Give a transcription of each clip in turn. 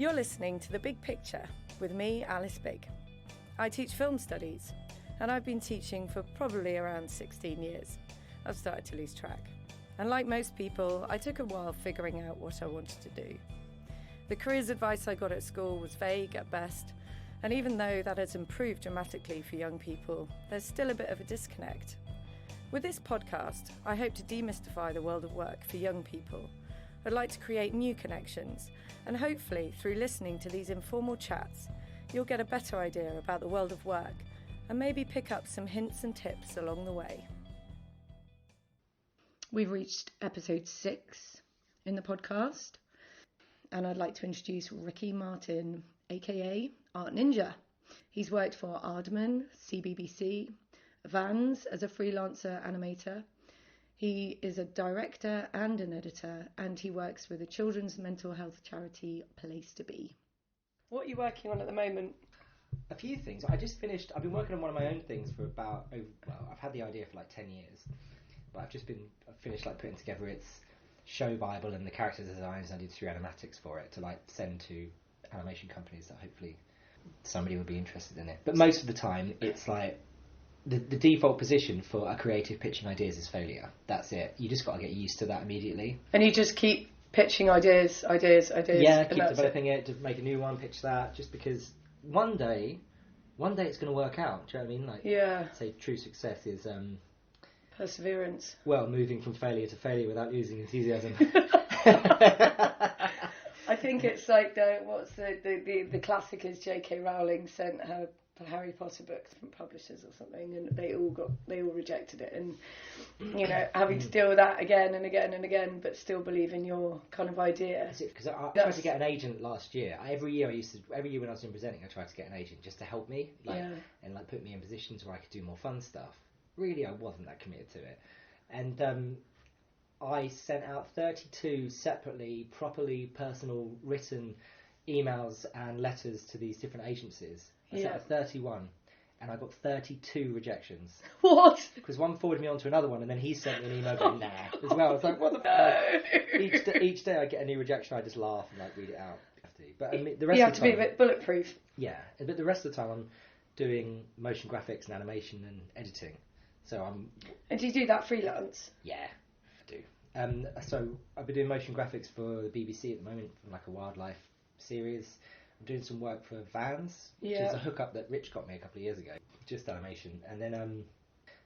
You're listening to The Big Picture with me, Alice Big. I teach film studies, and I've been teaching for probably around 16 years. I've started to lose track. And like most people, I took a while figuring out what I wanted to do. The careers advice I got at school was vague at best, and even though that has improved dramatically for young people, there's still a bit of a disconnect. With this podcast, I hope to demystify the world of work for young people. I'd like to create new connections, and hopefully through listening to these informal chats, you'll get a better idea about the world of work and maybe pick up some hints and tips along the way. We've reached episode 6 in the podcast, and I'd like to introduce Ricky Martin, aka Art Ninja. He's worked for Aardman, CBBC, Vans as a freelancer animator. He is a director and an editor, and he works with a children's mental health charity, Place to Be. What are you working on at the moment? A few things. I've been working on one of my own things for I've had the idea for like 10 years, but I've finished like putting together its show bible and the character designs. I did 3 animatics for it to like send to animation companies that hopefully somebody would be interested in it. But most of the time, it's like the default position for a creative pitching ideas is failure. That's it. You just got to get used to that immediately. And you just keep pitching ideas. Yeah, keep developing it, to make a new one, pitch that, just because one day it's going to work out. Do you know what I mean? Like, yeah. Say true success is perseverance. Well, moving from failure to failure without losing enthusiasm. I think it's like the classic is J.K. Rowling sent her Harry Potter books from publishers or something, and they all rejected it, and having to deal with that again and again and again, but still believe in your kind of idea. Because I tried to get an agent last year. Every year when I was in presenting, I tried to get an agent just to help me, and like put me in positions where I could do more fun stuff. Really, I wasn't that committed to it, and I sent out 32 separately, properly personal written emails and letters to these different agencies. I sent out 31, and I got 32 rejections. What? Because one forwarded me on to another one, and then he sent me an email going, nah, as well. I was like, what the fuck? Each day I get a new rejection, I just laugh and like read it out. But I mean, the rest you of have the time, to be a bit bulletproof. Yeah, but the rest of the time I'm doing motion graphics and animation and editing. And do you do that freelance? Yeah, I do. So I've been doing motion graphics for the BBC at the moment, for like a wildlife series. I'm doing some work for Vans, which is a hookup that Rich got me a couple of years ago, just animation, and then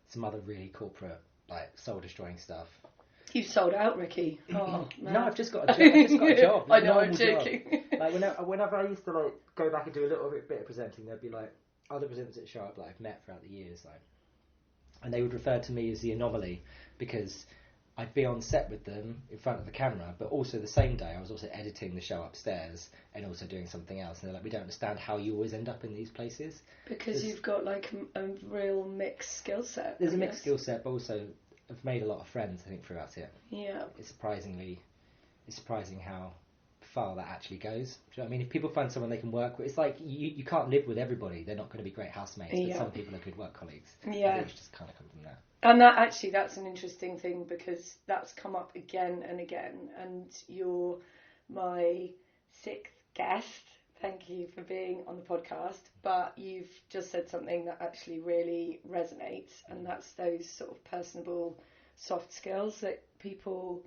some other really corporate, like soul-destroying stuff. You've sold out, Ricky. Oh, man. No, I've just got a job. I know, I'm joking. Like whenever I used to like go back and do a little bit of presenting, there'd be like other presenters at Sharp that I've met throughout the years, like, and they would refer to me as the anomaly because I'd be on set with them in front of the camera, but also the same day I was also editing the show upstairs and also doing something else. And they're like, we don't understand how you always end up in these places. Because you've got like a real mixed skill set. There's a mixed skill set, but also I've made a lot of friends, I think, throughout it. Yeah. It's surprising how far that actually goes. Do you know what I mean? If people find someone they can work with, it's like you can't live with everybody. They're not going to be great housemates, but some people are good work colleagues. Yeah. It's just kind of come from that. And that's an interesting thing because that's come up again and again, and you're my 6th guest. Thank you for being on the podcast, but you've just said something that actually really resonates, and that's those sort of personable soft skills that people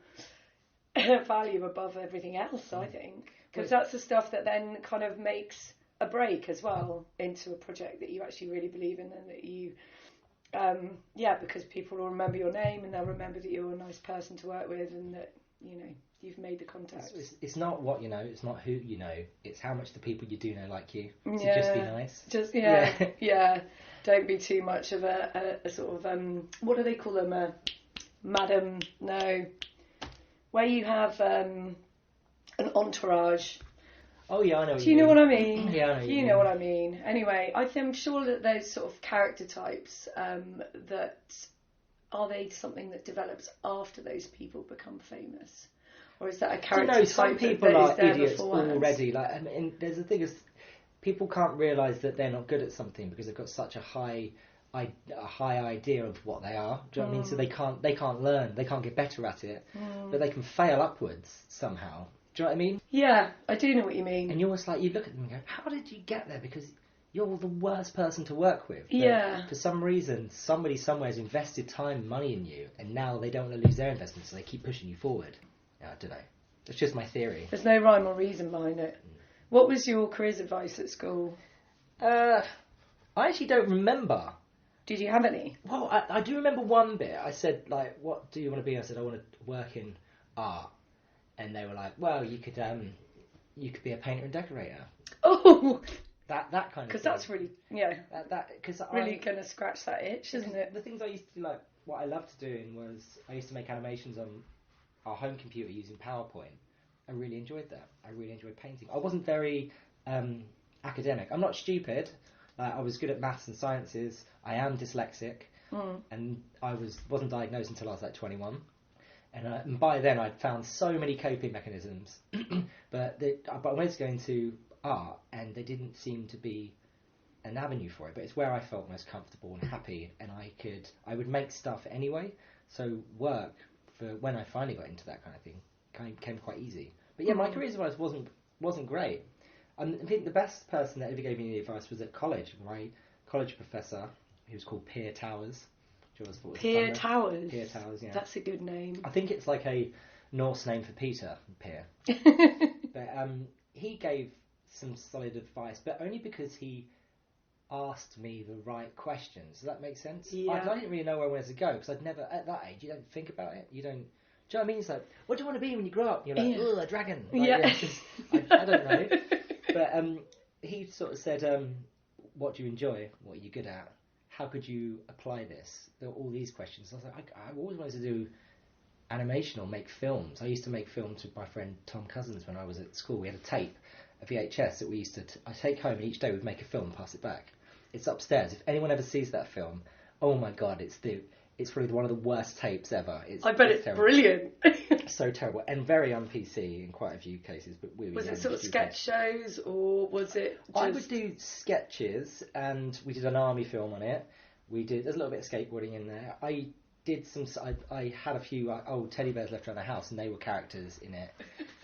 value above everything else, I think, because that's the stuff that then kind of makes a break as well into a project that you actually really believe in, and that you because people will remember your name and they'll remember that you're a nice person to work with, and that you've made the contact. It's not what you know, it's not who you know, it's how much the people you do know like you. So just be nice. Don't be too much of a sort of what do they call them, madam, no, where you have an entourage. Oh yeah, I know. Do you know what I mean? Yeah, I know. You know what I mean. Anyway, I'm sure that those sort of character types that are they something that develops after those people become famous, or is that a character type? Some people are idiots already. Like, I mean, there's the thing is, people can't realise that they're not good at something because they've got such a high idea of what they are. Do you know what I mean? So they can't learn, they can't get better at it, but they can fail upwards somehow. Do you know what I mean? Yeah, I do know what you mean. And you're almost like, you look at them and go, how did you get there? Because you're the worst person to work with. But yeah. for some reason, somebody somewhere has invested time and money in you, and now they don't want to lose their investment, so they keep pushing you forward. I don't know. That's just my theory. There's no rhyme or reason behind it. What was your careers advice at school? I actually don't remember. Did you have any? Well, I do remember one bit. I said, like, what do you want to be? I said, I want to work in art. And they were like, well, you could be a painter and decorator. Oh! That kind of thing. Because that's really, Cause really going to scratch that itch, isn't it? The things I used to do, like, what I loved doing was I used to make animations on our home computer using PowerPoint. I really enjoyed that. I really enjoyed painting. I wasn't very academic. I'm not stupid. I was good at maths and sciences. I am dyslexic. And I wasn't diagnosed until I was like 21. And by then I'd found so many coping mechanisms. but I wanted to go into art, and there didn't seem to be an avenue for it. But it's where I felt most comfortable and happy, and I would make stuff anyway. So work for when I finally got into that kind of thing came quite easy. But yeah, my career advice wasn't great. I think the best person that ever gave me any advice was at college. My college professor, who was called Pier Towers. Pier Towers? Pier Towers, yeah. That's a good name. I think it's like a Norse name for Peter, Pier. But he gave some solid advice, but only because he asked me the right questions. Does that make sense? Yeah. I didn't really know where to go, because I'd never, at that age, you don't think about it. You don't... Do you know what I mean? It's like, what do you want to be when you grow up? And you're like, oh, a dragon. Like, I don't know. But he sort of said, what do you enjoy? What are you good at? How could you apply this? There were all these questions. I was like, I always wanted to do animation or make films. I used to make films with my friend Tom Cousins when I was at school. We had a tape, a VHS that we used to I take home, and each day we'd make a film and pass it back. It's upstairs. If anyone ever sees that film, oh my god, it's probably one of the worst tapes ever. I bet it's brilliant. So terrible, and very un-PC in quite a few cases. But was it sort of sketch shows, or was it just... I would do sketches, and we did an army film on it. There's a little bit of skateboarding in there. I had a few old teddy bears left around the house, and they were characters in it.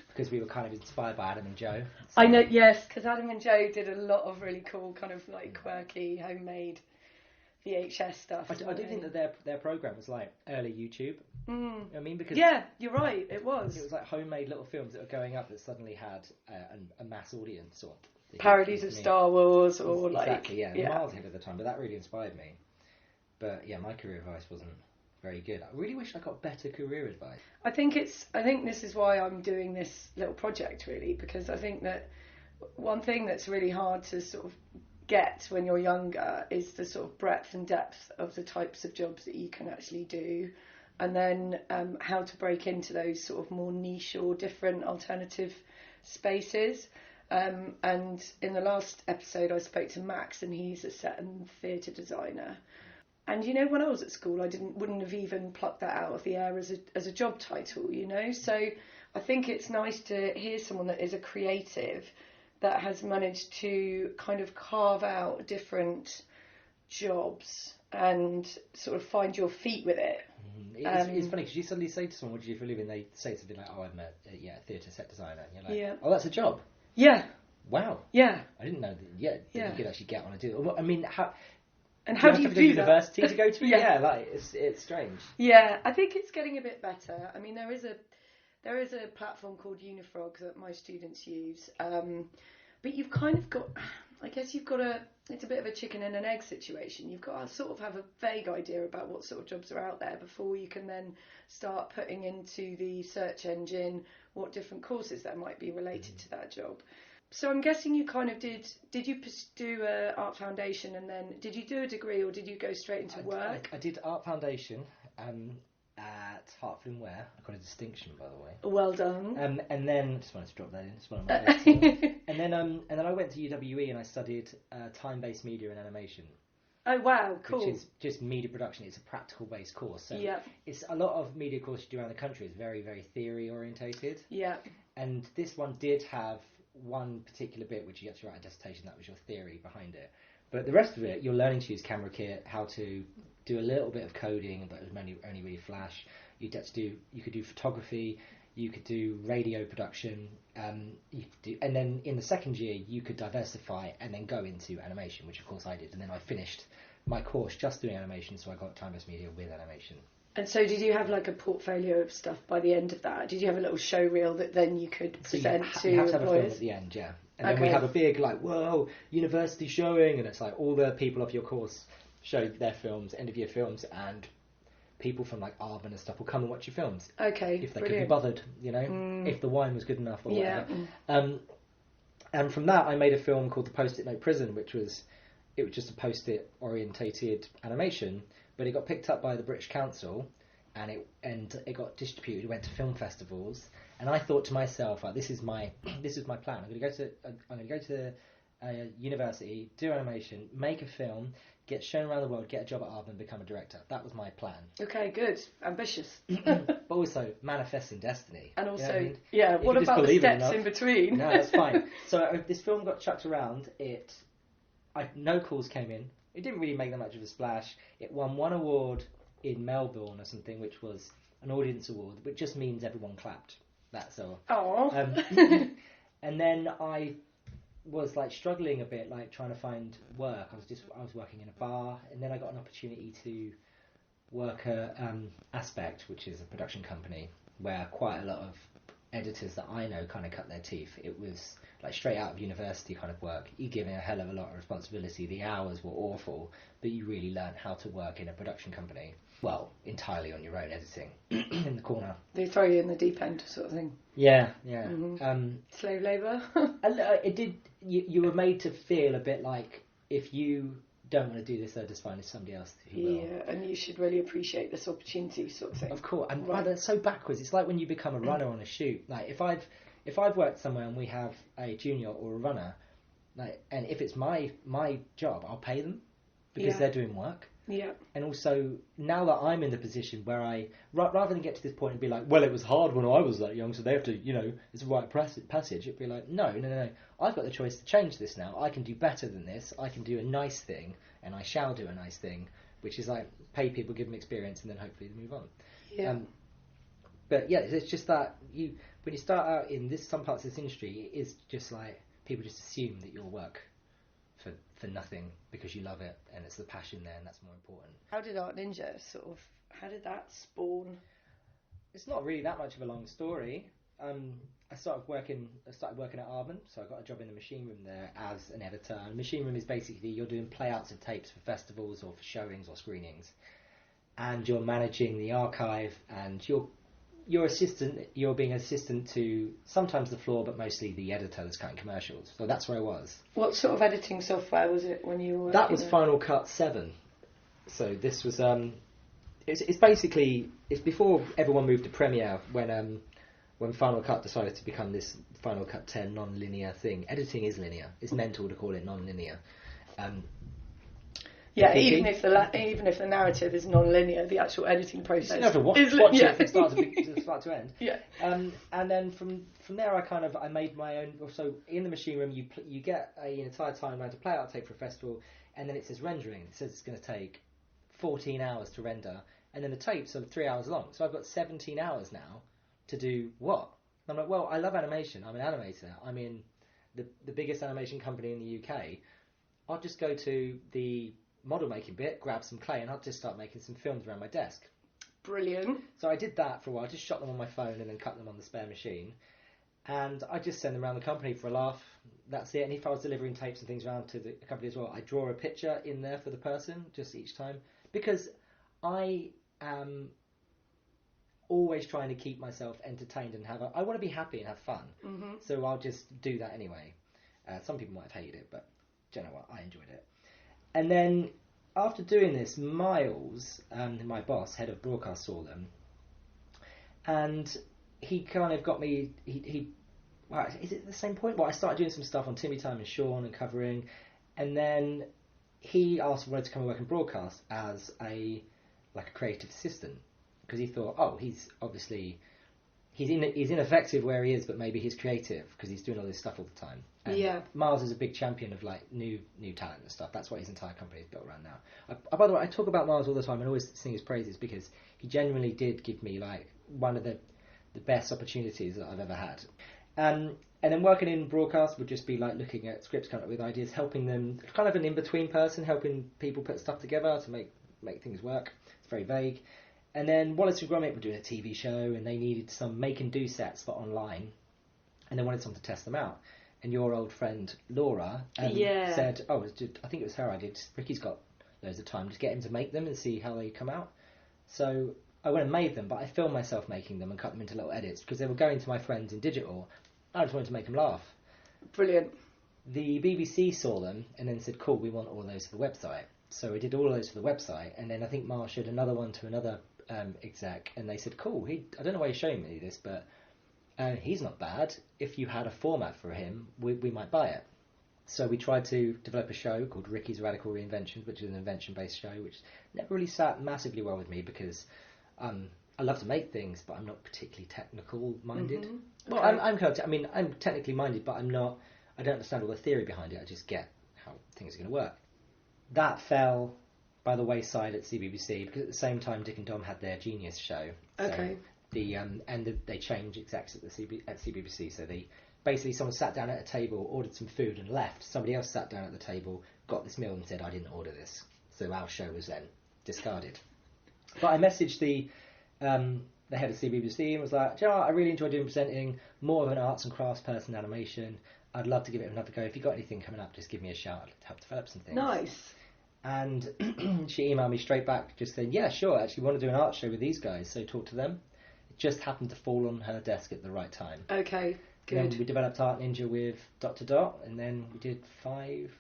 Because we were kind of inspired by Adam and Joe. So. I know, yes, because Adam and Joe did a lot of really cool, kind of like quirky, homemade VHS stuff. I do think that their program was like early YouTube. You know what I mean? Because yeah, you're right, it was. It was like homemade little films that were going up that suddenly had a mass audience, or parodies of Star Wars, or exactly, miles ahead of the time. But that really inspired me. But yeah, my career advice wasn't very good. I really wish I got better career advice. I think this is why I'm doing this little project, really, because I think that one thing that's really hard to sort of get when you're younger is the sort of breadth and depth of the types of jobs that you can actually do, and then how to break into those sort of more niche or different alternative spaces. And in the last episode I spoke to Max, and he's a set and theatre designer. And you know, when I was at school, I wouldn't have even plucked that out of the air as a job title, you know. So I think it's nice to hear someone that is a creative that has managed to kind of carve out different jobs and sort of find your feet with it. It's funny because you suddenly say to someone, "What do you do for a living?" They say something like, "Oh, I'm a theatre set designer." And you're like, "Oh, that's a job." Yeah. Wow. Yeah. I didn't know that. Yeah. You could actually get on and do it. I mean, how? And how do you do that? University to go to? Yeah, like it's strange. Yeah, I think it's getting a bit better. I mean, there is a platform called Unifrog that my students use, but you've kind of got, I guess it's a bit of a chicken and an egg situation. You've got to sort of have a vague idea about what sort of jobs are out there before you can then start putting into the search engine what different courses there might be related to that job. So I'm guessing you kind of did you do a art foundation, and then did you do a degree, or did you go straight into work? I did art foundation at Hertford and Ware. I got a distinction, by the way. Well done. And then, just wanted to drop that in, it's one of my notes. and then I went to UWE and I studied time-based media and animation. Oh wow, cool. Which is just media production. It's a practical based course. So it's a lot of media courses you do around the country is very, very theory orientated. Yeah. And this one did have one particular bit which you had to write a dissertation. That was your theory behind it. But the rest of it, you're learning to use camera kit, how to do a little bit of coding, but it was only really Flash. You could do photography. you could do radio production, you could do, and then in the second year you could diversify and then go into animation, which of course I did, and then I finished my course just doing animation, so I got time-based media with animation. And so did you have like a portfolio of stuff by the end of that? Did you have a little show reel that then you could present to you have to have employers? a film at the end, yeah. And then we have a big like, whoa, university showing, and it's like all the people off your course show their films, end of year films, and people from like Aardman and stuff will come and watch your films. Okay, if they could be bothered, you know, if the wine was good enough or whatever. And from that I made a film called The Post-it Note Prison, it was just a post-it orientated animation, but it got picked up by the British Council and it got distributed, it went to film festivals, and I thought to myself, like, this is my plan. I'm going to go to university, do animation, make a film, get shown around the world, get a job at Aardman, become a director. That was my plan. Okay, good. Ambitious. But also manifesting destiny. And also, you know what I mean? yeah, what about the steps enough, in between? No, that's fine. So this film got chucked around. No calls came in. It didn't really make that much of a splash. It won one award in Melbourne or something, which was an audience award, which just means everyone clapped. That's all. Oh. And then I was like struggling a bit, like trying to find work. I was working in a bar, and then I got an opportunity to work at Aspect, which is a production company where quite a lot of editors that I know kind of cut their teeth. It was like straight out of university kind of work. You're given a hell of a lot of responsibility. The hours were awful, but you really learned how to work in a production company. Well, entirely on your own, editing in the corner. They throw you in the deep end, sort of thing. Yeah. Slave labour. It did. You were made to feel a bit like if you don't want to do this, they'll just find somebody else who will. Yeah, and you should really appreciate this opportunity, sort of thing. Of course, and right. That's so backwards. It's like when you become a runner on a shoot. Like if I've worked somewhere and we have a junior or a runner, like, and if it's my job, I'll pay them because they're doing work. Yeah. And also, now that I'm in the position where rather than get to this point and be like, well, it was hard when I was that young, so they have to, it's a rite of passage, it'd be like, no, I've got the choice to change this now. I can do better than this. I can do a nice thing, and I shall do a nice thing, which is like pay people, give them experience, and then hopefully they move on. Yeah. But yeah, it's just that when you start out in some parts of this industry, it is just like people just assume that you'll work for nothing because you love it and it's the passion there, and that's more important. How did Art Ninja how did that spawn? It's not really that much of a long story. I started working at Aardman, so I got a job in the machine room there as an editor. And machine room is basically you're doing playouts of tapes for festivals or for showings or screenings, and you're managing the archive, and you're being assistant to sometimes the floor, but mostly the editor that's cutting commercials. So that's where I was. What sort of editing software was it when you were working? That was Final Cut 7. So this was it's before everyone moved to Premiere when Final Cut decided to become this Final Cut 10 non-linear thing. Editing is linear. It's mental to call it non-linear. Yeah, even if the narrative is non-linear, the actual editing process you have to watch it from start to end. Yeah. And then from there, I made my own. So in the machine room, you get an entire timeline to play out a tape for a festival, and then it says rendering. It says it's going to take 14 hours to render, and then the tapes are 3 hours long. So I've got 17 hours now to do what? I'm like, well, I love animation. I'm an animator. I'm in the biggest animation company in the UK. I'll just go to the model making bit, grab some clay, and I'll just start making some films around my desk. Brilliant. So I did that for a while, just shot them on my phone and then cut them on the spare machine, and I just send them around the company for a laugh. That's it. And if I was delivering tapes and things around to the company as well, I draw a picture in there for the person just each time, because I am always trying to keep myself entertained and I want to be happy and have fun. Mm-hmm. So I'll just do that anyway. Some people might have hated it, but do you know what? I enjoyed it. And then after doing this, Miles, my boss, head of broadcast, saw them, and he kind of got me. Wow, is it at the same point? Well, I started doing some stuff on Timmy Time and Sean and covering, and then he asked if I wanted to come and work in broadcast as a creative assistant, because he thought, oh, he's ineffective where he is, but maybe he's creative because he's doing all this stuff all the time. And yeah. Miles is a big champion of new talent and stuff. That's what his entire company is built around now. By the way, I talk about Miles all the time and always sing his praises because he genuinely did give me one of the the best opportunities that I've ever had. And then working in broadcast would just be like looking at scripts, coming up with ideas, helping them, kind of an in-between person, helping people put stuff together to make things work. It's very vague. And then Wallace and Gromit were doing a TV show, and they needed some make and do sets for online, and they wanted someone to test them out. And your old friend Laura said, "Oh, I think it was her idea. Ricky's got loads of time. Just get him to make them and see how they come out." So I went and made them, but I filmed myself making them and cut them into little edits because they were going to my friends in digital. I just wanted to make them laugh. Brilliant. The BBC saw them and then said, "Cool, we want all those for the website." So we did all of those for the website, and then I think Marsh showed another one to another exec, and they said, "Cool, I don't know why you're showing me this, but he's not bad. If you had a format for him, we might buy it." So we tried to develop a show called Ricky's Radical Reinventions, which is an invention-based show, which never really sat massively well with me because I love to make things, but I'm not particularly technical-minded. Mm-hmm. Well, Okay. I'm technically minded, but I don't understand all the theory behind it. I just get how things are going to work. That fell by the wayside at CBBC because at the same time Dick and Dom had their Genius show. Okay. So they changed execs at CBBC. So someone sat down at a table, ordered some food and left. Somebody else sat down at the table, got this meal and said, "I didn't order this." So our show was then discarded. But I messaged the head of CBBC and was like, "Do you know what? I really enjoy doing presenting, more of an arts and crafts person, animation. I'd love to give it another go. If you've got anything coming up, just give me a shout. I'd help develop some things." Nice. And she emailed me straight back just saying, "Yeah, sure, actually want to do an art show with these guys, so talk to them." It just happened to fall on her desk at the right time. Okay, good. And then we developed Art Ninja with Dot to Dot, and then we did five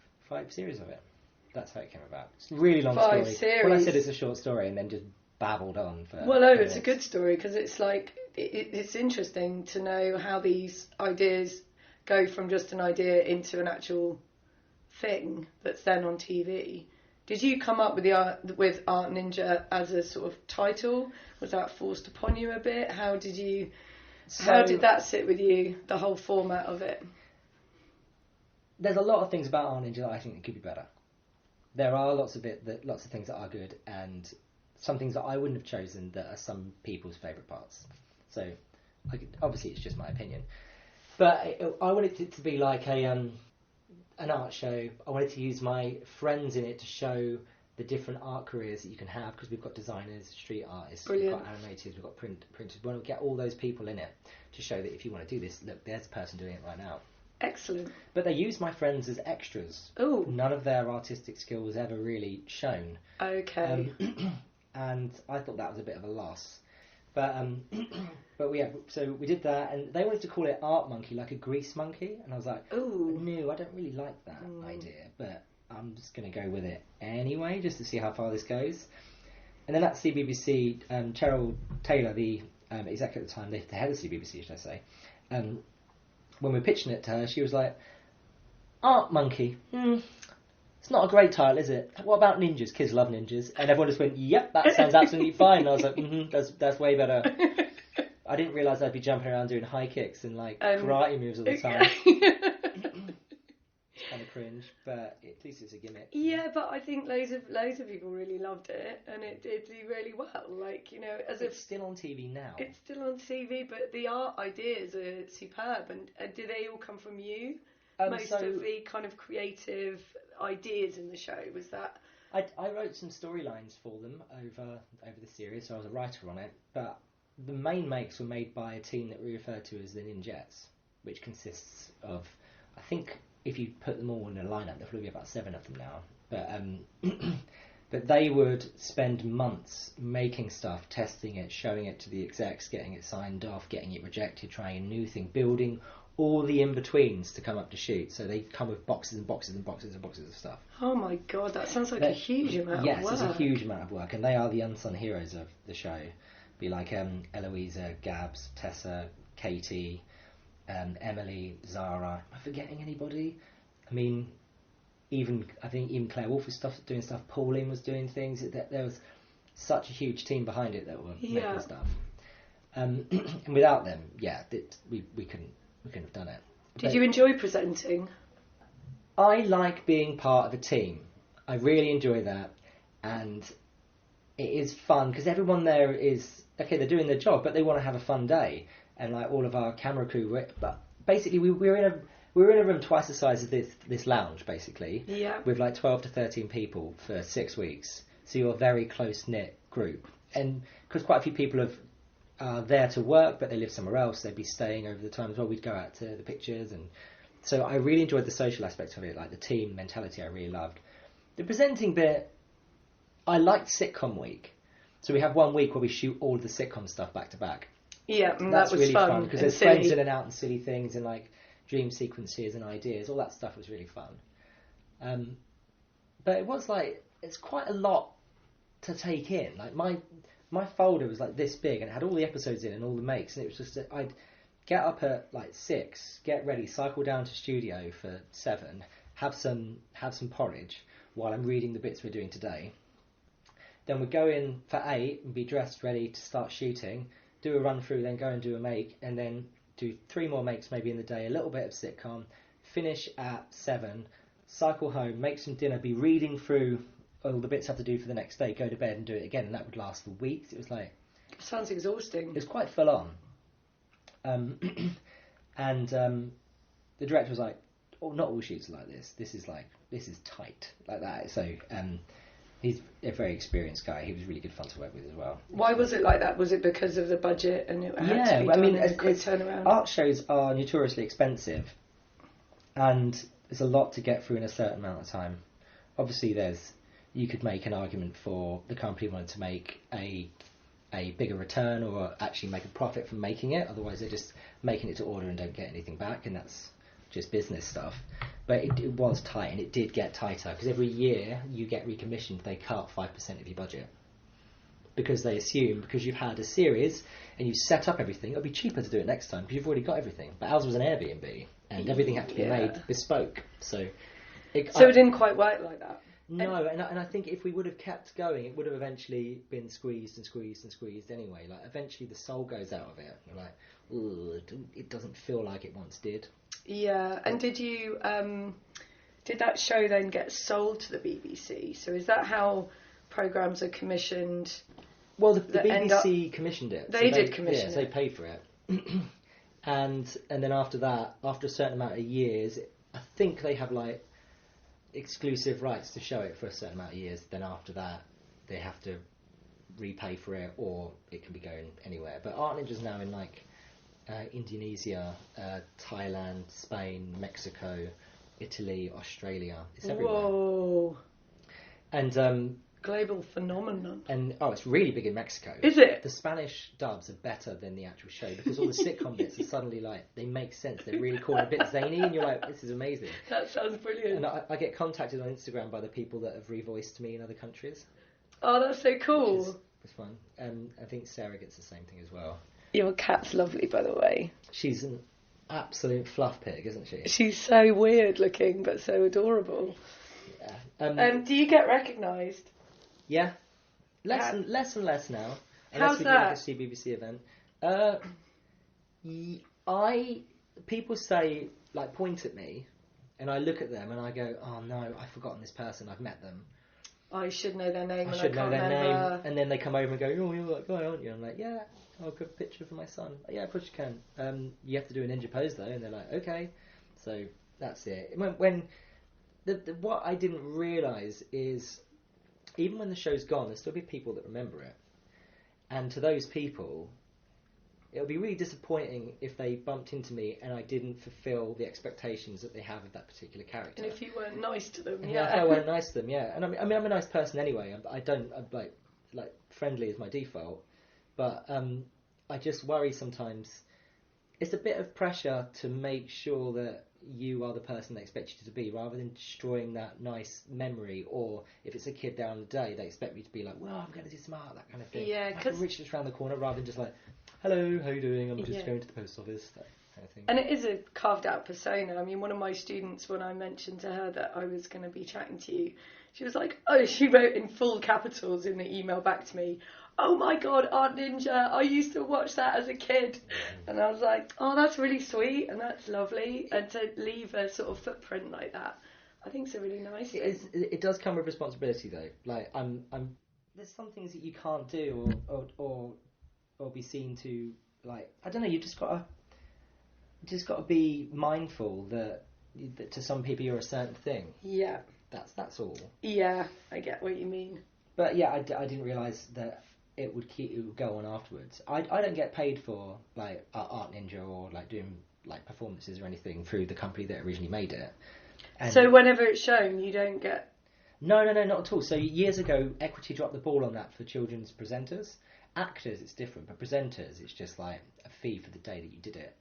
series of it. That's how it came about. It's a really long story. 5 series. Well, I said it's a short story and then just babbled on for... Well, no, it's a good story because it's like, it's interesting to know how these ideas go from just an idea into an actual thing that's then on TV. Did you come up with Art Ninja as a sort of title? Was that forced upon you a bit? How did that sit with you, the whole format of it? There's a lot of things about Art Ninja that I think that could be better. There are lots of things that are good, and some things that I wouldn't have chosen that are some people's favourite parts. So, obviously, it's just my opinion. But I wanted it to be like an art show. I wanted to use my friends in it to show the different art careers that you can have, because we've got designers, street artists, Brilliant. We've got animators, we've got printers. We want to get all those people in it to show that if you want to do this, look, there's a person doing it right now. Excellent. But they use my friends as extras. Oh. None of their artistic skill was ever really shown. Okay. And I thought that was a bit of a loss. But so we did that, and they wanted to call it Art Monkey, like a grease monkey, and I was like, Ooh. no, I don't really like that idea, but I'm just going to go with it anyway, just to see how far this goes. And then at CBBC, Cheryl Taylor, the exec at the time, the head of CBBC, should I say, when we were pitching it to her, she was like, Art Monkey, it's not a great title, is it? What about ninjas? Kids love ninjas. And everyone just went, yep, that sounds absolutely fine. And I was like, that's way better. I didn't realise I'd be jumping around doing high kicks and like karate moves all the time. It's kind of cringe, but at least it's a gimmick. Yeah, but I think loads of people really loved it, and it did do really well. Like, you know, It's still on TV now. It's still on TV, but the art ideas are superb. And do they all come from you? Most of the kind of creative ideas in the show, was that? I wrote some storylines for them over the series, so I was a writer on it. But the main makes were made by a team that we refer to as the Ninjets, which consists of, I think, if you put them all in a lineup, there'll probably be about 7 of them now. But they would spend months making stuff, testing it, showing it to the execs, getting it signed off, getting it rejected, trying a new thing, building all the in-betweens to come up to shoot. So they come with boxes and boxes and boxes and boxes of stuff. Oh my god, that sounds like a huge amount of work. Yes, it's a huge amount of work, and they are the unsung heroes of the show. Be like Eloisa, Gabs, Tessa, Katie, Emily, Zara. Am I forgetting anybody? I mean, I think even Claire Wolf was doing stuff. Pauline was doing things. There was such a huge team behind it that were making stuff. And without them, we couldn't have done it. Did you enjoy presenting? I like being part of a team. I really enjoy that, and it is fun because everyone there is okay. They're doing their job, but they want to have a fun day, and like all of our camera crew were, but basically we were in a room twice the size of this lounge, basically, with like 12 to 13 people for 6 weeks. So you're a very close knit group, and because quite a few people are there to work, but they live somewhere else, they'd be staying over the time as well. We'd go out to the pictures, and so I really enjoyed the social aspect of it, like the team mentality. I really loved the presenting bit. I liked sitcom week, so we have 1 week where we shoot all of the sitcom stuff back to back. Yeah, and that's that was really fun because there's silly. friends in and out and silly things and like dream sequences and ideas. All that stuff was really fun. But it was like, it's quite a lot to take in. Like my folder was like this big and it had all the episodes in and all the makes, and it was just I'd get up at like 6, get ready, cycle down to studio for 7, have some porridge while I'm reading the bits we're doing today. Then we'd go in for 8 and be dressed, ready to start shooting, do a run through, then go and do a make, and then do 3 more makes maybe in the day, a little bit of sitcom, finish at 7, cycle home, make some dinner, be reading through all the bits I have to do for the next day, go to bed and do it again, and that would last for weeks. It was like... Sounds exhausting. It was quite full on. And the director was like, oh, not all shoots are like this. This is tight, like that. So he's a very experienced guy. He was really good fun to work with as well. Why was it like that? Was it because of the budget and it had to be done in a quick turnaround? Art shows are notoriously expensive, and there's a lot to get through in a certain amount of time. Obviously, you could make an argument for the company wanted to make a bigger return or actually make a profit from making it. Otherwise, they're just making it to order and don't get anything back, and that's just business stuff. But it was tight, and it did get tighter because every year you get recommissioned, they cut 5% of your budget because they assume because you've had a series and you set up everything, it'll be cheaper to do it next time because you've already got everything. But ours was an Airbnb, and everything had to be made bespoke. So it didn't quite work like that. No, and I think if we would have kept going, it would have eventually been squeezed anyway. Like, eventually the soul goes out of it. You're like, ooh, it doesn't feel like it once did. Yeah, and did you, did that show then get sold to the BBC? So is that how programmes are commissioned? Well, the BBC commissioned it. They did commission it. So they paid for it. and then after that, after a certain amount of years, I think they have like exclusive rights to show it for a certain amount of years. Then after that they have to repay for it, or it can be going anywhere. But Art Ninja's now in like Indonesia, Thailand, Spain, Mexico, Italy, Australia. It's everywhere. Whoa. And global phenomenon. And it's really big in Mexico. Is it? The Spanish dubs are better than the actual show because all the sitcom bits are suddenly like, they make sense. They're really cool, a bit zany, and you're like, this is amazing. That sounds brilliant. And I get contacted on Instagram by the people that have revoiced me in other countries. Oh, that's so cool. It's fun. I think Sarah gets the same thing as well. Your cat's lovely, by the way. She's an absolute fluff pig, isn't she? She's so weird looking, but so adorable. Yeah. Do you get recognised? Yeah, less and less now. How's we that? do like a CBBC event. People say, like, point at me, and I look at them and I go, oh no, I've forgotten this person. I've met them. I should know their name. I should know their name, and then they come over and go, oh, you're that guy, aren't you? I'm like, yeah. I'll get a picture for my son. Yeah, of course you can. You have to do a ninja pose though, and they're like, okay. So that's it. When what I didn't realise is, even when the show's gone, there'll still be people that remember it. And to those people, it'll be really disappointing if they bumped into me and I didn't fulfil the expectations that they have of that particular character. And if you weren't nice to them, yeah. If I weren't nice to them, yeah. And I'm a nice person anyway. I'm like friendly is my default. But I just worry sometimes. It's a bit of pressure to make sure that you are the person they expect you to be, rather than destroying that nice memory. Or if it's a kid down the day, they expect me to be like, well, I'm going to do some art, that kind of thing. Yeah, I can reach just around the corner, rather than just like, hello, how you doing? I'm just going to the post office, that kind of thing. And it is a carved out persona. I mean, one of my students, when I mentioned to her that I was going to be chatting to you, she was like, oh, she wrote in full capitals in the email back to me, oh my god, Art Ninja, I used to watch that as a kid. And I was like, oh, that's really sweet and that's lovely. And to leave a sort of footprint like that, I think it's a really nice thing. It does come with responsibility though. Like, there's some things that you can't do or be seen to like, I don't know, you just got to be mindful that to some people you're a certain thing. Yeah. That's all. Yeah, I get what you mean. But yeah, I didn't realise that it would go on afterwards. I don't get paid for like Art Ninja or like doing like performances or anything through the company that originally made it. And so whenever it's shown, you don't get... No, not at all. So years ago, Equity dropped the ball on that for children's presenters. Actors, it's different, but presenters, it's just like a fee for the day that you did it.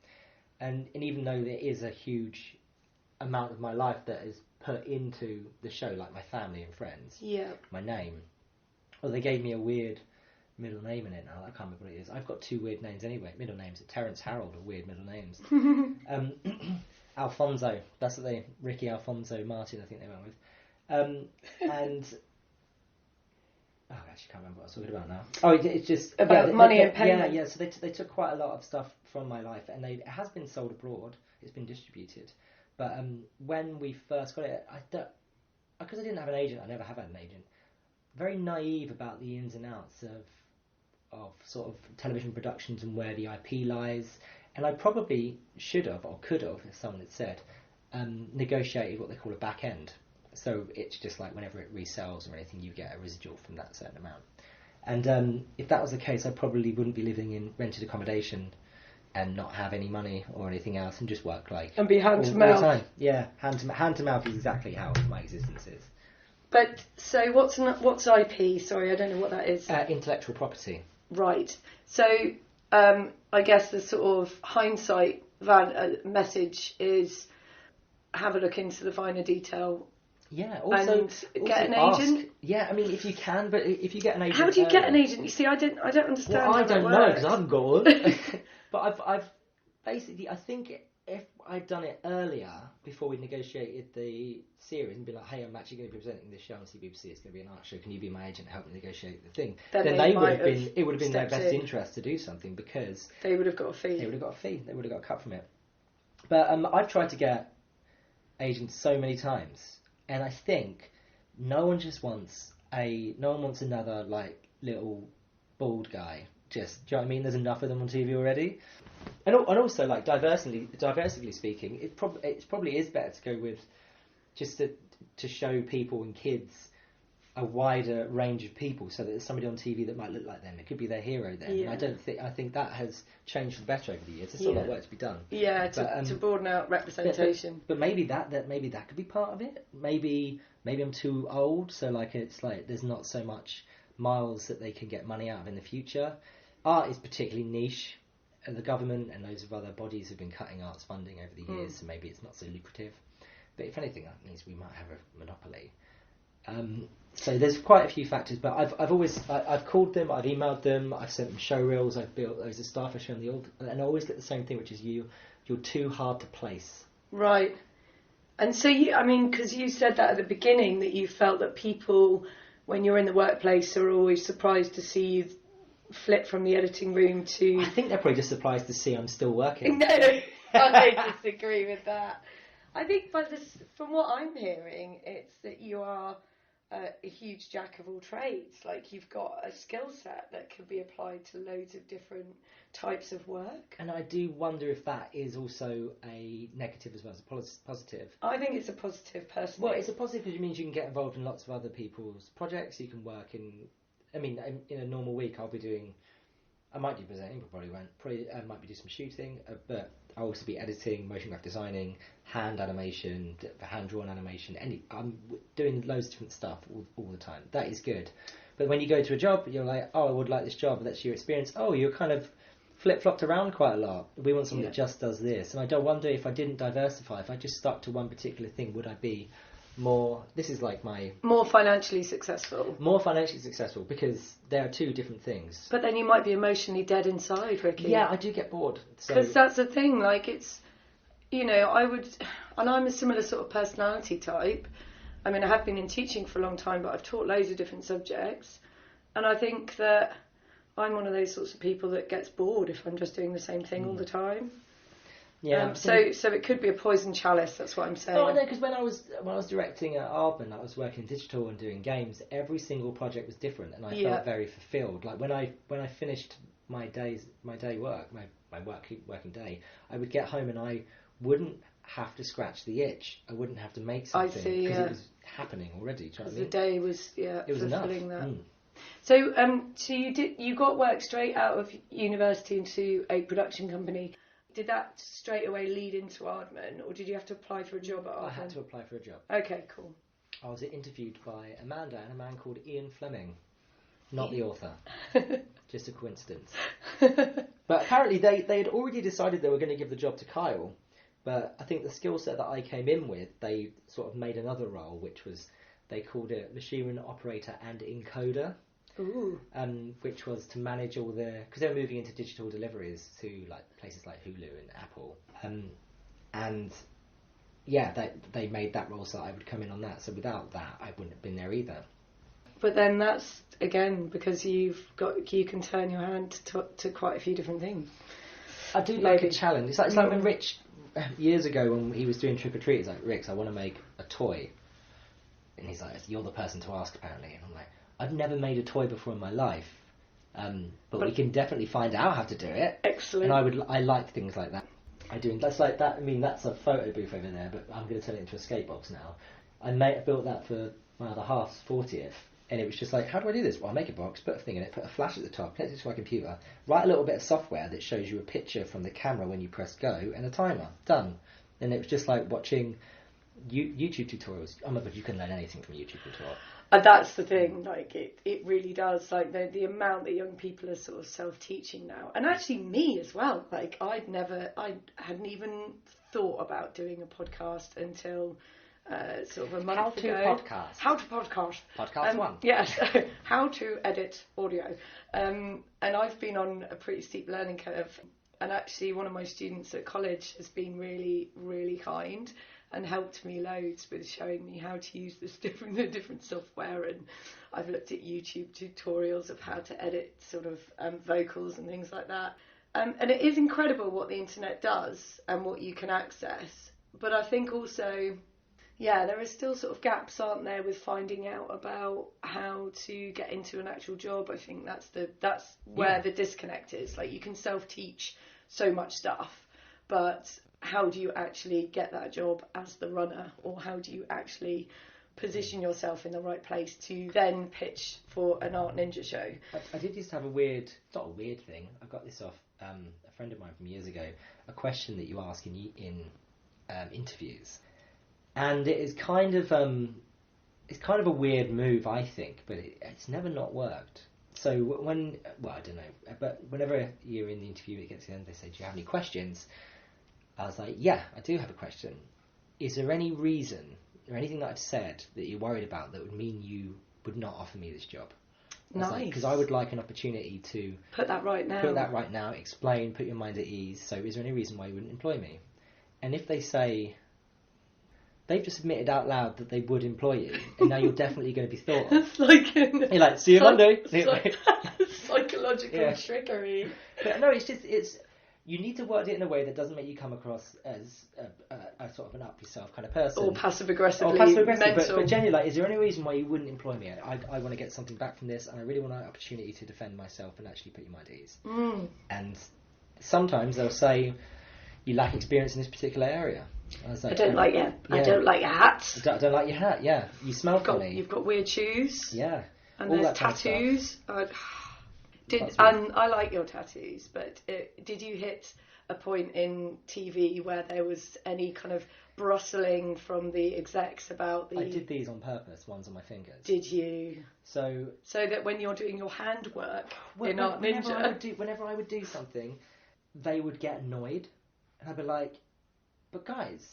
And even though there is a huge amount of my life that is put into the show, like my family and friends, my name, well, they gave me a weird middle name in it now. I can't remember what it is. I've got 2 weird names anyway. Middle names. Terence Harold are weird middle names. Alfonso. That's what Ricky Alfonso Martin, I think they went with. And I actually can't remember what I was talking about now. Oh, it's just about money and payment. Yeah. So they took quite a lot of stuff from my life, and it has been sold abroad. It's been distributed, but when we first got it, because I didn't have an agent. I never have had an agent. Very naive about the ins and outs of sort of television productions and where the IP lies, and I probably should have or could have, if someone had said, negotiated what they call a back end. So it's just like whenever it resells or anything, you get a residual from that certain amount. And if that was the case, I probably wouldn't be living in rented accommodation and not have any money or anything else and just work like... And be hand to mouth. All the time. Yeah, hand to mouth is exactly how my existence is. But, so what's IP? Sorry, I don't know what that is. Intellectual property. Right. So, I guess the sort of hindsight message is have a look into the finer detail. Yeah, also get an agent. Yeah, I mean, if you can, but if you get an agent, how do you get an agent? You see, I don't understand. Well, I don't know because I haven't got one. But I've basically, I think if I'd done it earlier before we negotiated the series and be like, hey, I'm actually going to be presenting this show on CBBC. It's going to be an art show. Can you be my agent and help me negotiate the thing? Then they would have been. It would have been their best interest to do something because they would have got a fee. They would have got a fee. They would have got a cut from it. But I've tried to get agents so many times. And I think no one wants another like little bald guy. Just, do you know what I mean? There's enough of them on TV already. And also like diversity speaking, it probably is better to go with just to show people and kids a wider range of people, so that there's somebody on TV that might look like them. It could be their hero then. Yeah. And I think that has changed for the better over the years. There's still a lot of work to be done. Yeah, to broaden out representation. But maybe that could be part of it. Maybe I'm too old, so like it's like there's not so much miles that they can get money out of in the future. Art is particularly niche, and the government and loads of other bodies have been cutting arts funding over the years, so maybe it's not so lucrative. But if anything, that means we might have a monopoly. So there's quite a few factors, but I've called them, I've emailed them, I've sent them show reels, I've built loads of stuff, I've shown and I always get the same thing, which is you're too hard to place. Right. And so because you said that at the beginning, that you felt that people, when you're in the workplace, are always surprised to see you flip from the editing room to... I think they're probably just surprised to see I'm still working. No, I disagree with that. I think from what I'm hearing, it's that you are a huge jack of all trades. Like, you've got a skill set that can be applied to loads of different types of work. And I do wonder if that is also a negative as well as a positive. I think it's a positive, personally. Well, it's a positive because it means you can get involved in lots of other people's projects. You can work in a normal week I might do presenting, but probably won't. I might be doing some shooting, but I'll also be editing, motion graphic designing, hand animation, hand-drawn animation. I'm doing loads of different stuff all the time. That is good. But when you go to a job, you're like, oh, I would like this job. That's your experience. Oh, you're kind of flip-flopped around quite a lot. We want someone that just does this. And I don't wonder if I didn't diversify, if I just stuck to one particular thing, would I be more... This is like my... More financially successful. More financially successful, because there are two different things. But then you might be emotionally dead inside, Ricky. Yeah, I do get bored. Because that's the thing, like, it's... I would... And I'm a similar sort of personality type. I mean, I have been in teaching for a long time, but I've taught loads of different subjects. And I think that I'm one of those sorts of people that gets bored if I'm just doing the same thing all the time. Yeah. So it could be a poison chalice. That's what I'm saying. Oh no, because when I was directing at Aardman, I was working digital and doing games. Every single project was different, and I felt very fulfilled. Like when I finished my working day, I would get home and I wouldn't have to scratch the itch. I wouldn't have to make something because it was happening already. Do you know what I mean? The day was it was fulfilling enough. that. So you got work straight out of university into a production company. Did that straight away lead into Aardman, or did you have to apply for a job at Aardman? I had to apply for a job. Okay, cool. I was interviewed by Amanda and a man called Ian Fleming, not the author. Just a coincidence. But apparently they had already decided they were going to give the job to Kyle, but I think the skill set that I came in with, they sort of made another role, which was, they called it machinery operator and encoder. Ooh. Which was to manage all the, because they were moving into digital deliveries to like places like Hulu and Apple, and yeah, they made that role so that I would come in on that. So without that, I wouldn't have been there either. But then that's again because you can turn your hand to quite a few different things. I do like a challenge. It's like when Rich years ago when he was doing Trick or Treat, he's like, Rix, I want to make a toy, and he's like, you're the person to ask apparently, and I'm like, I've never made a toy before in my life, but we can definitely find out how to do it. Excellent. And I like things like that. I do. That's like that. I mean, that's a photo booth over there, but I'm going to turn it into a skate box now. I built that for my other half's 40th, and it was just like, how do I do this? Well, I'll make a box, put a thing in it, put a flash at the top, connect it to my computer, write a little bit of software that shows you a picture from the camera when you press go, and a timer. Done. And it was just like watching YouTube tutorials. Oh my god, you can learn anything from a YouTube tutorial. And that's the thing, like it really does, like the amount that young people are sort of self-teaching now, and actually me as well. Like I hadn't even thought about doing a podcast until sort of a month ago. How to podcast. Podcast one. Yes, how to edit audio. And I've been on a pretty steep learning curve. And actually, one of my students at college has been really, really kind and helped me loads with showing me how to use the different software. And I've looked at YouTube tutorials of how to edit sort of vocals and things like that. And it is incredible what the internet does and what you can access. But I think also, yeah, there are still sort of gaps, aren't there, with finding out about how to get into an actual job. I think that's where the disconnect is. Like, you can self-teach so much stuff, but how do you actually get that job as the runner, or how do you actually position yourself in the right place to then pitch for an Art Ninja show? I did used to have it's not a weird thing, I got this off a friend of mine from years ago, a question that you ask in interviews, and it is kind of a weird move, I think, but it's never not worked. So I don't know, but whenever you're in the interview, it gets to the end, they say, do you have any questions? I was like, yeah, I do have a question. Is there any reason or anything that I've said that you're worried about that would mean you would not offer me this job? Nice. Because I would like an opportunity to put that right now, explain, put your mind at ease. So is there any reason why you wouldn't employ me? And if they say, they've just admitted out loud that they would employ you, and now you're definitely going to be thought of. It's like you're like, see you Monday. Psychological trickery. But no, you need to word it in a way that doesn't make you come across as a sort of an up yourself kind of person. Or passive-aggressively mental. But genuinely, like, is there any reason why you wouldn't employ me? I want to get something back from this, and I really want an opportunity to defend myself and actually put your mind at ease. And sometimes they'll say, you lack experience in this particular area. I was like, I don't like your hats. I don't like your hat, yeah. You smell funny. You've got weird shoes. Yeah. And there's tattoos. And I like your tattoos, but did you hit a point in TV where there was any kind of brustling from the execs about the... I did these on purpose, ones on my fingers. Did you? So that when you're doing your handwork in Art Ninja... Whenever I would do something, they would get annoyed, and I'd be like, but guys,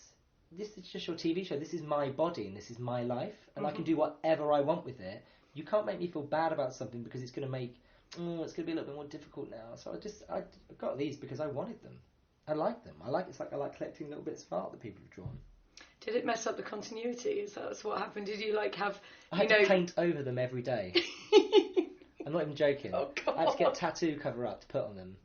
this is just your TV show, this is my body, and this is my life, and I can do whatever I want with it. You can't make me feel bad about something because it's going to make... it's going to be a little bit more difficult now. So I got these because I wanted them. I like them. I like collecting little bits of art that people have drawn. Did it mess up the continuity? Is that what happened? Did you have... I had to paint over them every day. I'm not even joking. Oh, God. I had to get tattoo cover up to put on them.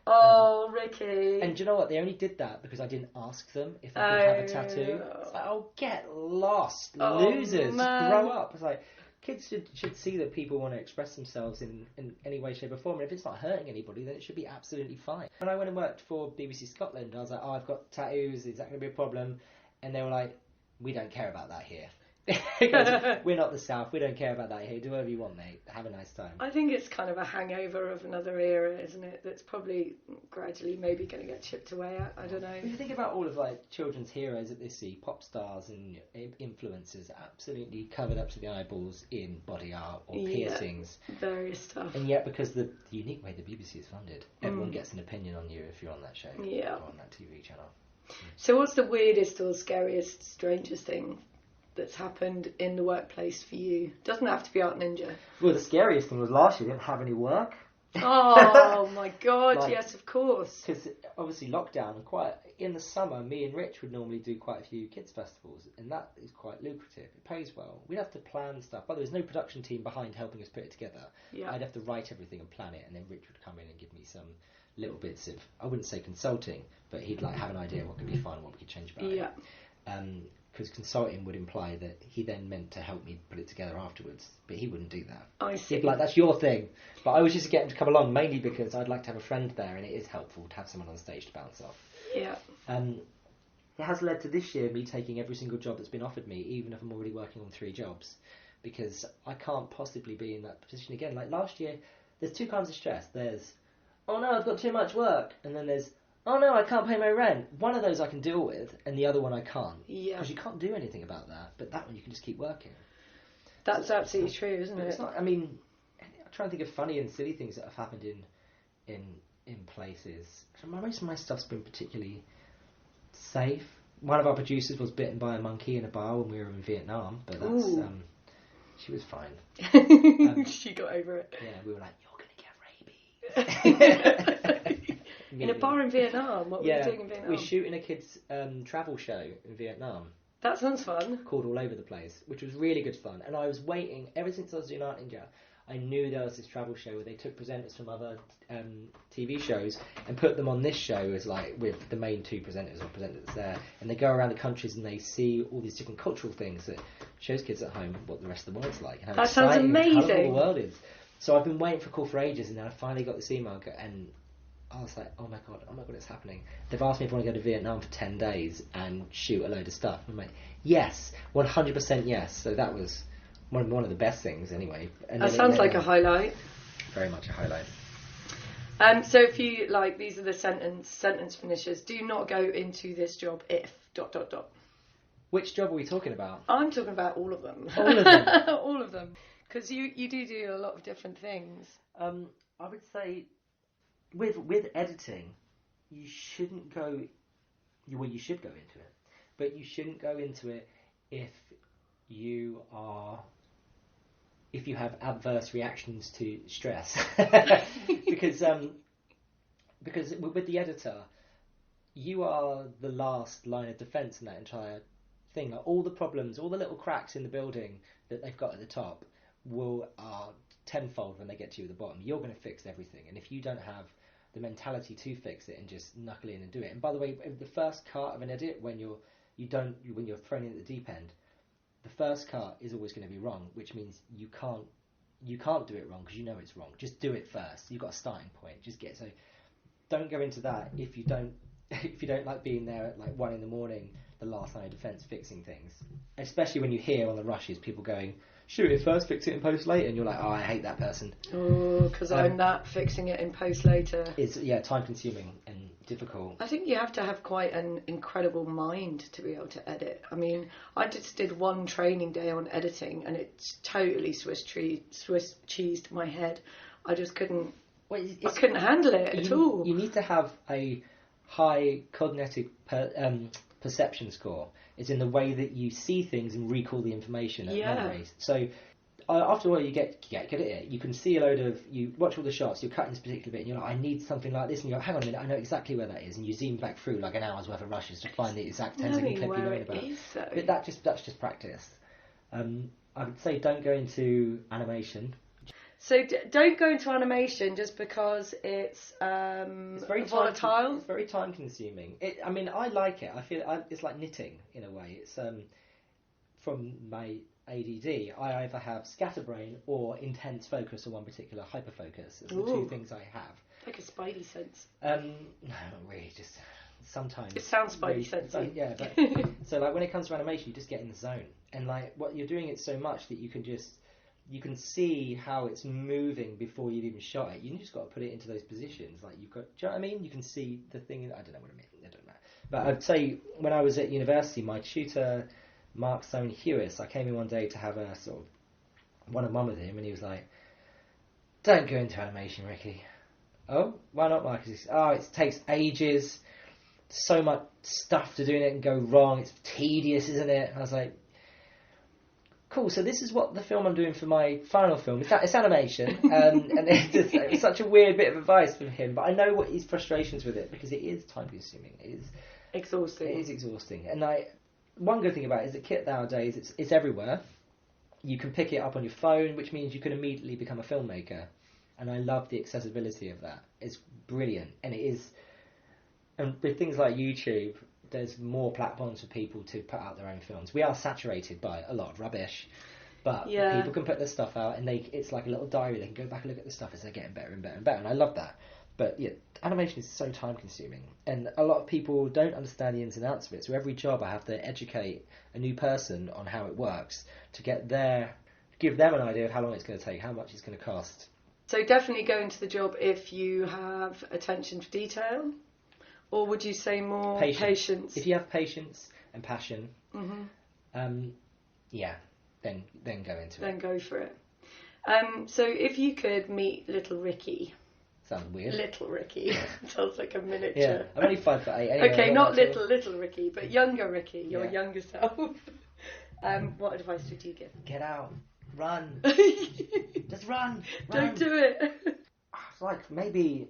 Oh, Ricky. And do you know what? They only did that because I didn't ask them if I could have a tattoo. It's like, get lost. Losers. Man. Grow up. It's like... kids should see that people want to express themselves in any way, shape or form, and if it's not hurting anybody, then it should be absolutely fine. When I went and worked for BBC Scotland, I was like, I've got tattoos, is that going to be a problem? And they were like, we don't care about that here. We're not the South, we don't care about that here, do whatever you want, mate, have a nice time. I think it's kind of a hangover of another era, isn't it, that's probably gradually maybe going to get chipped away at. I don't know. If you think about all of like children's heroes that they see, pop stars and influencers absolutely covered up to the eyeballs in body art or piercings, various stuff, and yet because the unique way the BBC is funded, everyone gets an opinion on you if you're on that show or on that TV channel. So what's the weirdest or scariest, strangest thing that's happened in the workplace for you? Doesn't have to be Art Ninja. Well, the scariest thing was last year, I didn't have any work. Oh my god, yes, of course. Because obviously lockdown, and quite in the summer, me and Rich would normally do quite a few kids festivals, and that is quite lucrative. It pays well. We'd have to plan stuff, but there was no production team behind helping us put it together. Yeah. I'd have to write everything and plan it, and then Rich would come in and give me some little bits of, I wouldn't say consulting, but he'd like have an idea of what could be fun and what we could change about it. Because consulting would imply that he then meant to help me put it together afterwards, but he wouldn't do that. I see. He'd be like, that's your thing. But I was just getting to come along mainly because I'd like to have a friend there, and it is helpful to have someone on stage to bounce off. Yeah. It has led to this year me taking every single job that's been offered me, even if I'm already working on 3 jobs, because I can't possibly be in that position again. Like last year, there's 2 kinds of stress. There's, oh no, I've got too much work, and then there's, oh no, I can't pay my rent. One of those I can deal with, and the other one I can't. Yeah. Because you can't do anything about that, but that one you can just keep working. That's absolutely true, isn't it? It's not, I mean, I'm trying to think of funny and silly things that have happened in places. Most of my stuff's been particularly safe. One of our producers was bitten by a monkey in a bar when we were in Vietnam, but that's she was fine. She got over it. Yeah, we were like, you're gonna get rabies. In a bar in Vietnam? What were you doing in Vietnam? We're shooting a kids' travel show in Vietnam. That sounds fun. Called All Over the Place, which was really good fun. And I was waiting, ever since I was doing Art Ninja, I knew there was this travel show where they took presenters from other TV shows and put them on this show as like with the main 2 presenters or presenters there. And they go around the countries and they see all these different cultural things that shows kids at home what the rest of the world's like. And how that sounds amazing and amazing. colourful the world is. So I've been waiting for a call for ages, and then I finally got this email, and I was like, oh my god, it's happening. They've asked me if I want to go to Vietnam for 10 days and shoot a load of stuff. I'm like, yes, 100% yes. So that was one of the best things anyway. And that sounds like a highlight. Very much a highlight. So if you, like, these are the sentence finishers, do not go into this job if ... Which job are we talking about? I'm talking about all of them. All of them? All of them. Because you do a lot of different things. I would say with editing, you shouldn't go... Well, you should go into it. But you shouldn't go into it if you have adverse reactions to stress. because with the editor, you are the last line of defence in that entire thing. Like all the problems, all the little cracks in the building that they've got at the top are tenfold when they get to you at the bottom. You're going to fix everything, and if you don't have the mentality to fix it and just knuckle in and do it. And by the way, the first cut of an edit, when you're thrown in at the deep end, the first cut is always going to be wrong, which means you can't do it wrong because you know it's wrong. Just do it first. You've got a starting point. So don't go into that if you don't like being there at like 1 a.m, the last line of defence fixing things. Especially when you hear on the rushes people going, shoot it first, fix it in post later, and you're like, oh, I hate that person. Oh, because I'm that fixing it in post later. It's time consuming and difficult. I think you have to have quite an incredible mind to be able to edit. I mean, I just did 1 training day on editing, and it totally Swiss cheesed my head. I just couldn't. I couldn't handle it at all. You need to have a high cognitive perception score. It's in the way that you see things and recall the information at memories. So after a while you get good at it. You can see you watch all the shots, you're cutting this particular bit and you're like, I need something like this, and you're like, hang on a minute, I know exactly where that is, and you zoom back through like an hour's worth of rushes to find the exact 10-second clip you're going about. But that's just practice. I would say don't go into animation. So don't go into animation just because it's very volatile. It's very time consuming. I like it. I feel it's like knitting in a way. It's from my ADD. I either have scatterbrain or intense focus or one particular hyperfocus. It's the Ooh. two things I have. Like a spidey sense. No, not really. Just sometimes. It sounds spidey really, sensey. Yeah, but so like when it comes to animation, you just get in the zone, and like what you're doing it so much that you can see how it's moving before you've even shot it. You just got to put it into those positions. Like you've got, do you know what I mean? You can see the thing. I don't know what I mean. It don't matter. But I'd say when I was at university, my tutor, Mark Soane Hewis, I came in one day to have a sort of one-on-one with him, and he was like, "Don't go into animation, Ricky." Oh, why not, Mark? He says, "Oh, it takes ages. So much stuff to do in it and go wrong. It's tedious, isn't it?" And I was like, cool, so this is what the film I'm doing for my final film. It's animation, and it was such a weird bit of advice from him, but I know what his frustrations with it, because it is time-consuming. It is exhausting. It is exhausting. And one good thing about it is that kit nowadays, it's everywhere. You can pick it up on your phone, which means you can immediately become a filmmaker. And I love the accessibility of that. It's brilliant. And it is... And with things like YouTube, there's more platforms for people to put out their own films. We are saturated by a lot of rubbish, but people can put their stuff out, and it's like a little diary. They can go back and look at the stuff as they're getting better and better and better, and I love that. But yeah, animation is so time consuming, and a lot of people don't understand the ins and outs of it. So every job I have to educate a new person on how it works to give them an idea of how long it's going to take, how much it's going to cost. So definitely go into the job if you have attention for detail. Or would you say more patience? If you have patience and passion, then go into it. Then go for it. So if you could meet little Ricky. Sounds weird. Little Ricky. Sounds like a miniature. Yeah, I'm only 5'8". Anyway, okay, not little Ricky, but younger Ricky, your younger self. What advice would you give? Get out. Run. Just run. Don't do it. It's like maybe,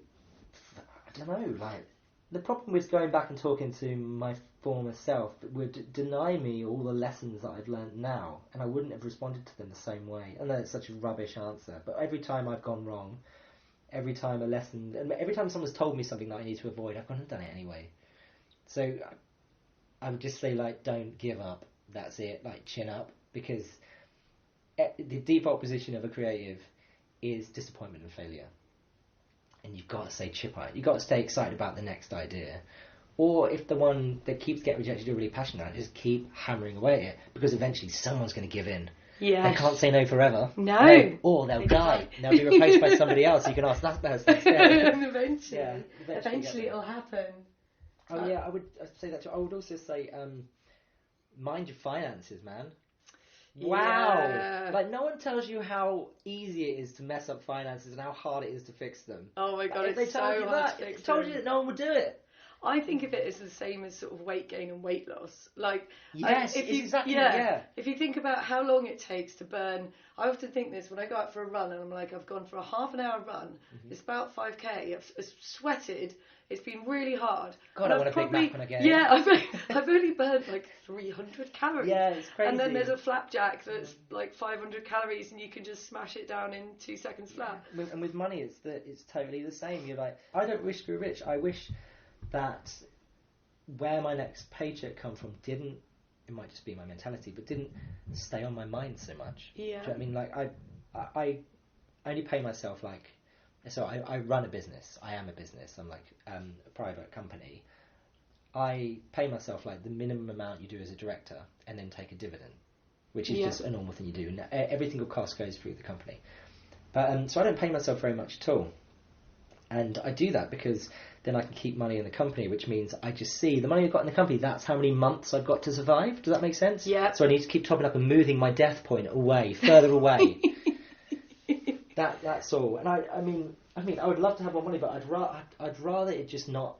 I don't know, like... The problem with going back and talking to my former self would deny me all the lessons that I've learned now, and I wouldn't have responded to them the same way. I know it's such a rubbish answer, but every time I've gone wrong, every time someone's told me something that I need to avoid, I've gone and done it anyway. So I would just say, like, don't give up. That's it. Like, chin up, because the default position of a creative is disappointment and failure. And you've got to stay chip-eyed. You've got to stay excited about the next idea. Or if the one that keeps getting rejected you're really passionate about, just keep hammering away at it, because eventually someone's going to give in. Yeah. They can't say no forever. No. Or they'll die. They'll be replaced by somebody else. You can ask that person instead. And eventually it'll happen. Oh yeah, I'd say that too. I would also say, mind your finances, man. Wow! Yeah. Like, no one tells you how easy it is to mess up finances and how hard it is to fix them. Oh my god, If they told you that, if they told you that, no one would do it. I think of it as the same as sort of weight gain and weight loss. Like, yes, if you think about how long it takes to burn, I often think this when I go out for a run, and I'm like, I've gone for a half an hour run. It's about 5k. I've sweated. It's been really hard. God, I want a Big Mac when I get Yeah, I've only burned like 300 calories. Yeah, it's crazy. And then there's a flapjack that's like 500 calories, and you can just smash it down in 2 seconds flat. And with money, it's totally the same. You're like, I don't wish to be rich. I wish that where my next paycheck come from didn't, it might just be my mentality, but didn't stay on my mind so much. Yeah. Do you know what I mean? Like, I only pay myself, like, so I run a business. I am a business. I'm like a private company. I pay myself like the minimum amount you do as a director, and then take a dividend, which is just a normal thing you do. And every single cost goes through the company. But so I don't pay myself very much at all. And I do that because then I can keep money in the company, which means I just see the money I've got in the company, that's how many months I've got to survive. Does that make sense? Yeah. So I need to keep topping up and moving my death point away, further away. That's all. And I mean, I would love to have more money, but I'd rather it just not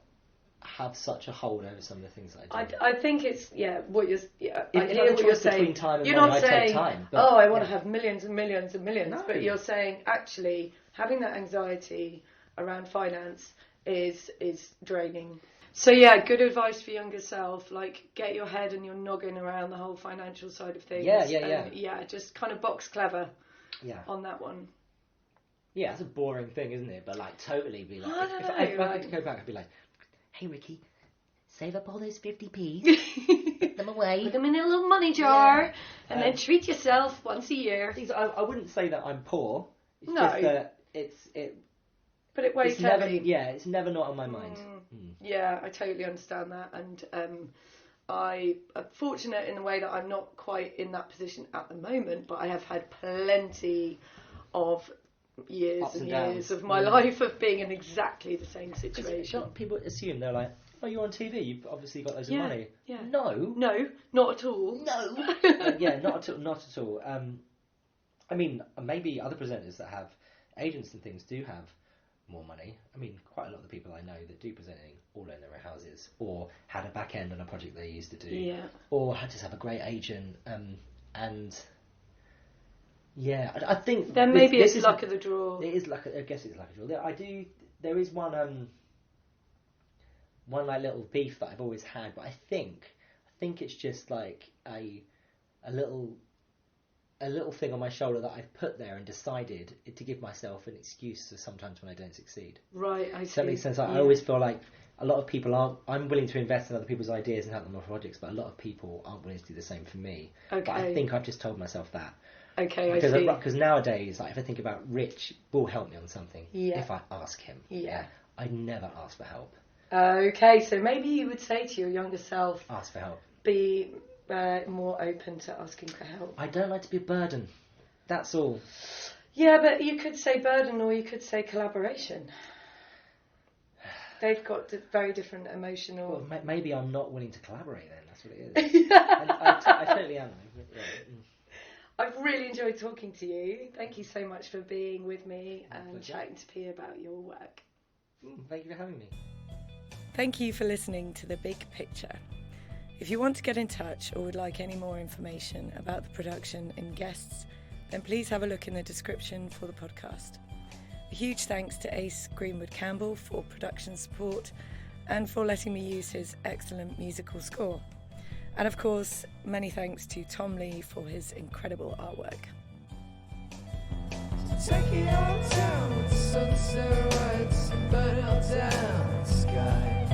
have such a hold over some of the things I do. I think it's what you're. I hear what you're saying. Time and you're money, not saying, take time, but, I want to have millions and millions and millions. No. But you're saying actually having that anxiety around finance is draining. So yeah, good advice for younger self. Like, get your head and your noggin around the whole financial side of things. Yeah. Just kind of box clever. Yeah. On that one. Yeah, it's a boring thing, isn't it? But like, totally be like, if I could go back, I'd be like, hey Ricky, save up all those 50p, put them away, put them in a little money jar, And then treat yourself once a year. I wouldn't say that I'm poor. It's No. just that But it weighs it's never, heavy. it's never not on my mind. Yeah, I totally understand that, and I am fortunate in the way that I'm not quite in that position at the moment, but I have had plenty of years Ups and and years downs. of my life of being in exactly the same situation. People assume, they're like, oh, you're on TV, you've obviously got loads of Yeah, money. yeah. No, not at all. no. Yeah, not at all. I mean, maybe other presenters that have agents and things do have more money. I mean, quite a lot of the people I know that do presenting all own their own houses, or had a back end on a project they used to do, or just have a great agent. And yeah, I think then maybe it's luck of the draw. It is luck. I guess it's luck of the draw. There is one like little beef that I've always had, but I think it's just like a little thing on my shoulder that I've put there and decided to give myself an excuse for sometimes when I don't succeed. Right, I see. Does that make sense? I always feel like a lot of people I'm willing to invest in other people's ideas and help them on projects, but a lot of people aren't willing to do the same for me. Okay. But I think I've just told myself that. Okay, because I see. Because nowadays, like, if I think about Rich will help me on something if I ask him. Yeah. I'd never ask for help. Okay, so maybe you would say to your younger self, Ask for help. Be more open to asking for help. I don't like to be a burden. That's all. Yeah, but you could say burden or you could say collaboration. They've got very different emotional... Well, maybe I'm not willing to collaborate then. That's what it is. And I totally am. Yeah. I've really enjoyed talking to you. Thank you so much for being with me and chatting to Pia about your work. Thank you for having me. Thank you for listening to The Big Picture. If you want to get in touch or would like any more information about the production and guests, then please have a look in the description for the podcast. A huge thanks to Ace Greenwood Campbell for production support and for letting me use his excellent musical score. And of course, many thanks to Tom Lee for his incredible artwork. Take it out town with sunset lights and burn out down the sky.